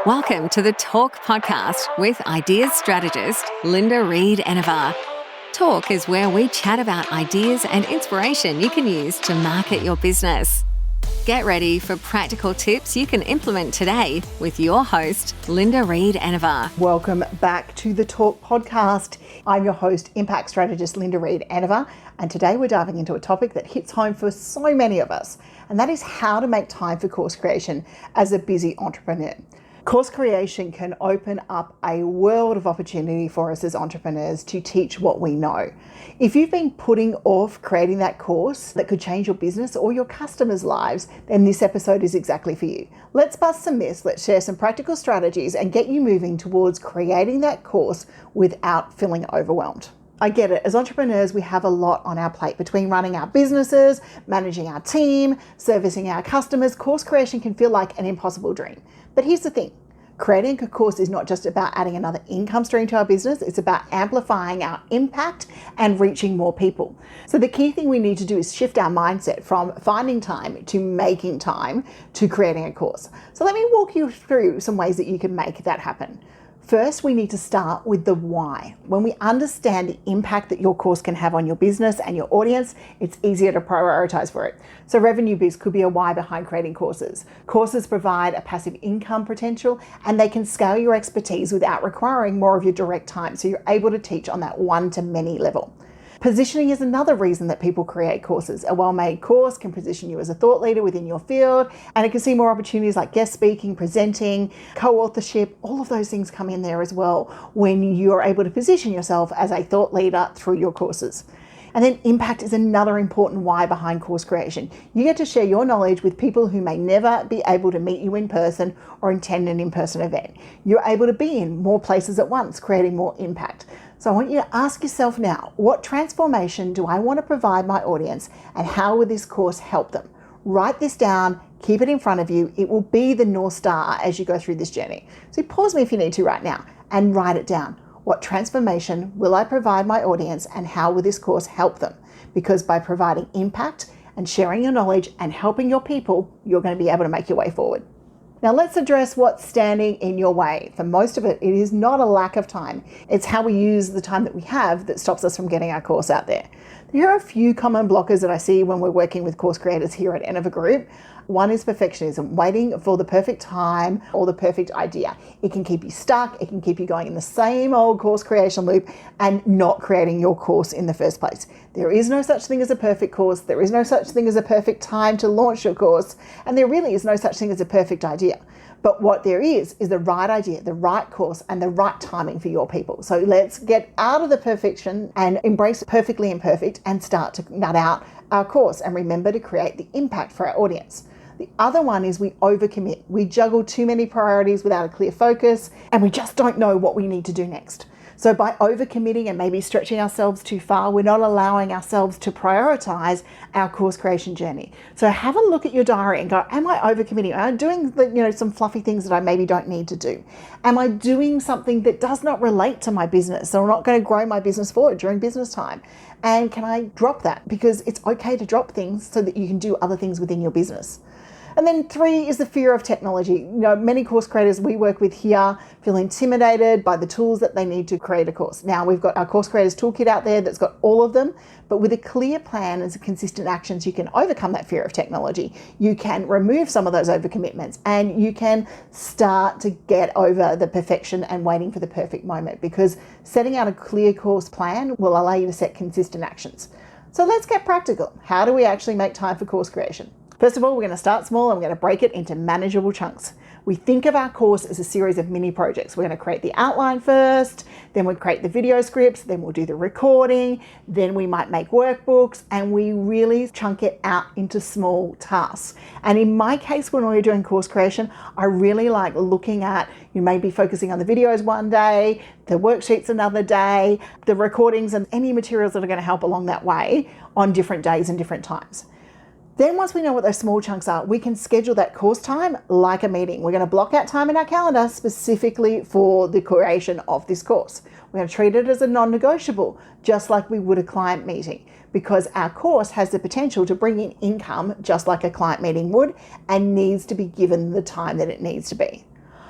Welcome to the Talk Podcast with ideas strategist Linda Reed Enevar. Talk is where we chat about ideas and inspiration you can use to market your business. Get ready for practical tips you can implement today with your host, Linda Reed Enevar. Welcome back to the Talk Podcast. I'm your host, impact strategist Linda Reed Enevar, and today we're diving into a topic that hits home for so many of us, and that is how to make time for course creation as a busy entrepreneur. Course creation can open up a world of opportunity for us as entrepreneurs to teach what we know. If you've been putting off creating that course that could change your business or your customers' lives, then this episode is exactly for you. Let's bust some myths, let's share some practical strategies and get you moving towards creating that course without feeling overwhelmed. I get it. As entrepreneurs, we have a lot on our plate. Between running our businesses, managing our team, servicing our customers, course creation can feel like an impossible dream. But here's the thing. Creating a course is not just about adding another income stream to our business. It's about amplifying our impact and reaching more people. So the key thing we need to do is shift our mindset from finding time to making time to creating a course. So let me walk you through some ways that you can make that happen. First, we need to start with the why. When we understand the impact that your course can have on your business and your audience, it's easier to prioritize for it. So revenue boost could be a why behind creating courses. Courses provide a passive income potential and they can scale your expertise without requiring more of your direct time. So you're able to teach on that one-to-many level. Positioning is another reason that people create courses. A well-made course can position you as a thought leader within your field, and it can see more opportunities like guest speaking, presenting, co-authorship. All of those things come in there as well when you're able to position yourself as a thought leader through your courses. And then impact is another important why behind course creation. You get to share your knowledge with people who may never be able to meet you in person or attend an in-person event. You're able to be in more places at once, creating more impact. So I want you to ask yourself now, what transformation do I want to provide my audience and how will this course help them? Write this down, keep it in front of you. It will be the North Star as you go through this journey. So pause me if you need to right now and write it down. What transformation will I provide my audience and how will this course help them? Because by providing impact and sharing your knowledge and helping your people, you're going to be able to make your way forward. Now let's address what's standing in your way. For most of it, it is not a lack of time. It's how we use the time that we have that stops us from getting our course out there. There are a few common blockers that I see when we're working with course creators here at Enevar Group. One is perfectionism, waiting for the perfect time or the perfect idea. It can keep you stuck. It can keep you going in the same old course creation loop and not creating your course in the first place. There is no such thing as a perfect course. There is no such thing as a perfect time to launch your course. And there really is no such thing as a perfect idea. But what there is the right idea, the right course, and the right timing for your people. So let's get out of the perfection and embrace perfectly imperfect and start to nut out our course and remember to create the impact for our audience. The other one is we overcommit. We juggle too many priorities without a clear focus, and we just don't know what we need to do next. So by overcommitting and maybe stretching ourselves too far, we're not allowing ourselves to prioritize our course creation journey. So have a look at your diary and go, am I overcommitting? Am I doing some fluffy things that I maybe don't need to do? Am I doing something that does not relate to my business? So I'm not going to grow my business forward during business time. And can I drop that? Because it's okay to drop things so that you can do other things within your business. And then 3 is the fear of technology. Many course creators we work with here feel intimidated by the tools that they need to create a course. Now, we've got our Course Creators Toolkit out there that's got all of them, but with a clear plan and some consistent actions, you can overcome that fear of technology. You can remove some of those overcommitments and you can start to get over the perfection and waiting for the perfect moment, because setting out a clear course plan will allow you to set consistent actions. So let's get practical. How do we actually make time for course creation? First of all, we're going to start small and we're going to break it into manageable chunks. We think of our course as a series of mini projects. We're going to create the outline first, then we'll create the video scripts, then we'll do the recording, then we might make workbooks, and we really chunk it out into small tasks. And in my case, when we're doing course creation, I really like looking at, you may be focusing on the videos one day, the worksheets another day, the recordings and any materials that are going to help along that way on different days and different times. Then once we know what those small chunks are, we can schedule that course time like a meeting. We're going to block out time in our calendar specifically for the creation of this course. We're going to treat it as a non-negotiable, just like we would a client meeting, because our course has the potential to bring in income just like a client meeting would and needs to be given the time that it needs to be.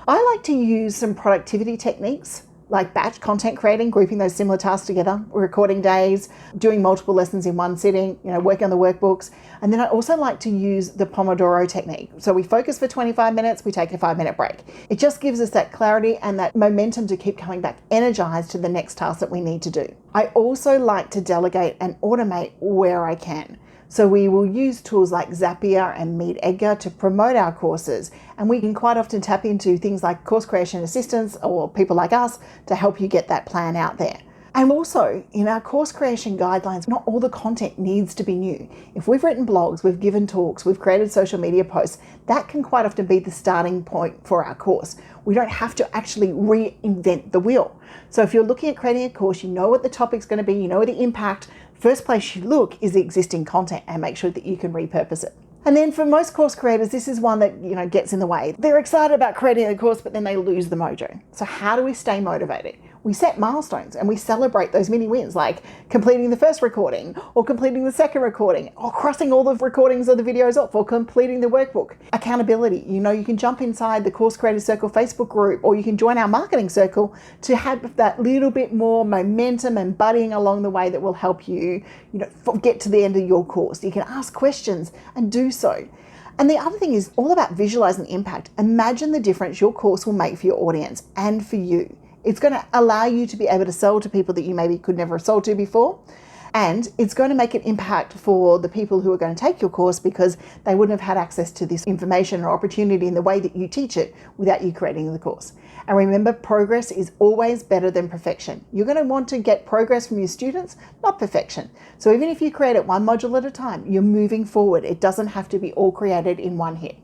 I like to use some productivity techniques like batch content creating, grouping those similar tasks together, recording days, doing multiple lessons in one sitting, working on the workbooks. And then I also like to use the Pomodoro technique. So we focus for 25 minutes, we take a 5-minute break. It just gives us that clarity and that momentum to keep coming back energized to the next task that we need to do. I also like to delegate and automate where I can. So we will use tools like Zapier and MeetEdgar to promote our courses. And we can quite often tap into things like course creation assistants or people like us to help you get that plan out there. And also in our course creation guidelines, not all the content needs to be new. If we've written blogs, we've given talks, we've created social media posts, that can quite often be the starting point for our course. We don't have to actually reinvent the wheel. So if you're looking at creating a course, you know what the topic's going to be, you know the impact. First place you look is the existing content and make sure that you can repurpose it. And then for most course creators, this is one that gets in the way. They're excited about creating a course, but then they lose the mojo. So how do we stay motivated? We set milestones and we celebrate those mini wins, like completing the first recording or completing the second recording or crossing all the recordings of the videos off or completing the workbook. Accountability, you can jump inside the Course Creators Circle Facebook group, or you can join our marketing circle to have that little bit more momentum and buddying along the way that will help you, get to the end of your course. You can ask questions and do so. And the other thing is all about visualizing impact. Imagine the difference your course will make for your audience and for you. It's going to allow you to be able to sell to people that you maybe could never have sold to before. And it's going to make an impact for the people who are going to take your course because they wouldn't have had access to this information or opportunity in the way that you teach it without you creating the course. And remember, progress is always better than perfection. You're going to want to get progress from your students, not perfection. So even if you create it one module at a time, you're moving forward. It doesn't have to be all created in one hit.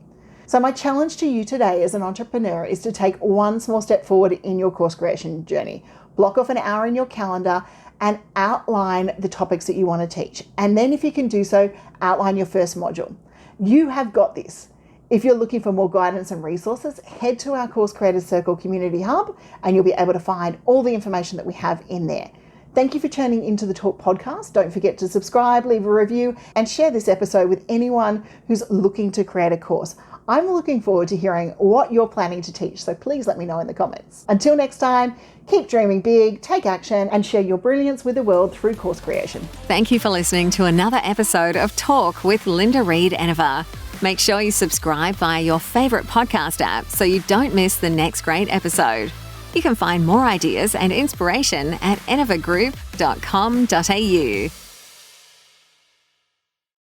So my challenge to you today as an entrepreneur is to take one small step forward in your course creation journey. Block off an hour in your calendar and outline the topics that you want to teach. And then if you can do so, outline your first module. You have got this. If you're looking for more guidance and resources, head to our Course Creators Circle Community Hub and you'll be able to find all the information that we have in there. Thank you for tuning into the Talk podcast. Don't forget to subscribe, leave a review, and share this episode with anyone who's looking to create a course. I'm looking forward to hearing what you're planning to teach, so please let me know in the comments. Until next time, keep dreaming big, take action, and share your brilliance with the world through course creation. Thank you for listening to another episode of Talk with Linda Reed Enever. Make sure you subscribe via your favourite podcast app so you don't miss the next great episode. You can find more ideas and inspiration at enevergroup.com.au.